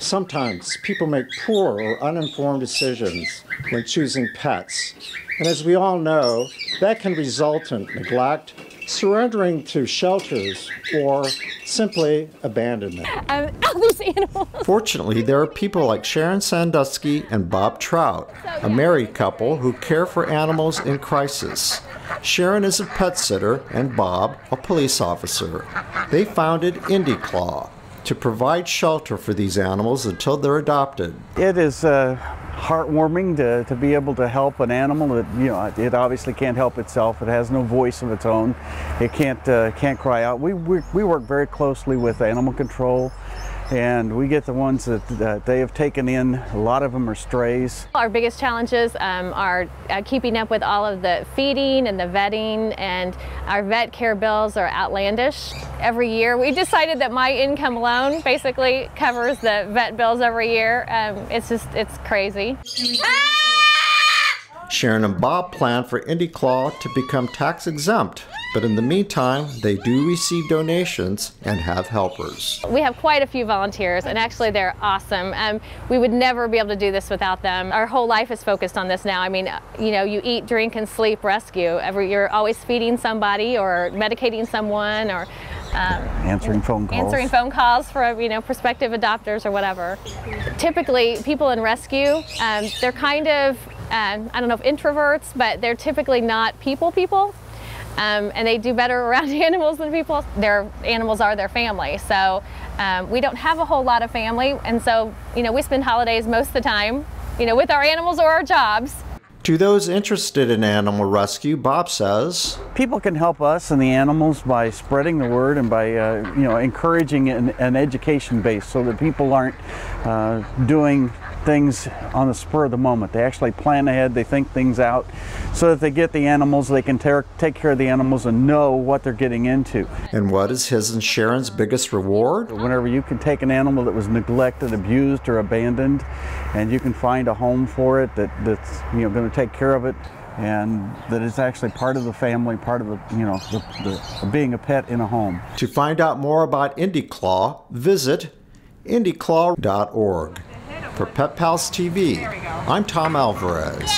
Sometimes people make poor or uninformed decisions when choosing pets. And as we all know, that can result in neglect, surrendering to shelters, or simply abandonment. These animals. Fortunately, there are people like Sharon Sandusky and Bob Trout, a married couple who care for animals in crisis. Sharon is a pet sitter and Bob a police officer. They founded IndyClaw to provide shelter for these animals until they're adopted. It is heartwarming to be able to help an animal that, you know, it obviously can't help itself. It has no voice of its own. It can't cry out. We work very closely with animal control, and we get the ones that they have taken in. A lot of them are strays. Our biggest challenges are keeping up with all of the feeding and the vetting, and our vet care bills are outlandish. Every year we decided that my income alone basically covers the vet bills every year. It's crazy. Sharon and Bob plan for IndyClaw to become tax exempt, but in the meantime, they do receive donations and have helpers. We have quite a few volunteers, and actually they're awesome. We would never be able to do this without them. Our whole life is focused on this now. I mean, you know, you eat, drink, and sleep rescue. You're always feeding somebody or medicating someone, or answering phone calls. Answering phone calls for, you know, prospective adopters or whatever. Typically, people in rescue, they're kind of, I don't know if introverts, but they're typically not people. And they do better around animals than people. Their animals are their family. So we don't have a whole lot of family. And so, you know, we spend holidays most of the time, you know, with our animals or our jobs. To those interested in animal rescue, Bob says, people can help us and the animals by spreading the word and by you know, encouraging an education base so that people aren't doing things on the spur of the moment. They actually plan ahead, they think things out, so that they get the animals, they can take care of the animals and know what they're getting into. And what is his and Sharon's biggest reward? Whenever you can take an animal that was neglected, abused, or abandoned, and you can find a home for it that's, you know, going to take care of it, and that it's actually part of the family, part of the, you know, the being a pet in a home. To find out more about IndyClaw, visit IndyClaw.org. For Pet Pals TV, I'm Tom Alvarez.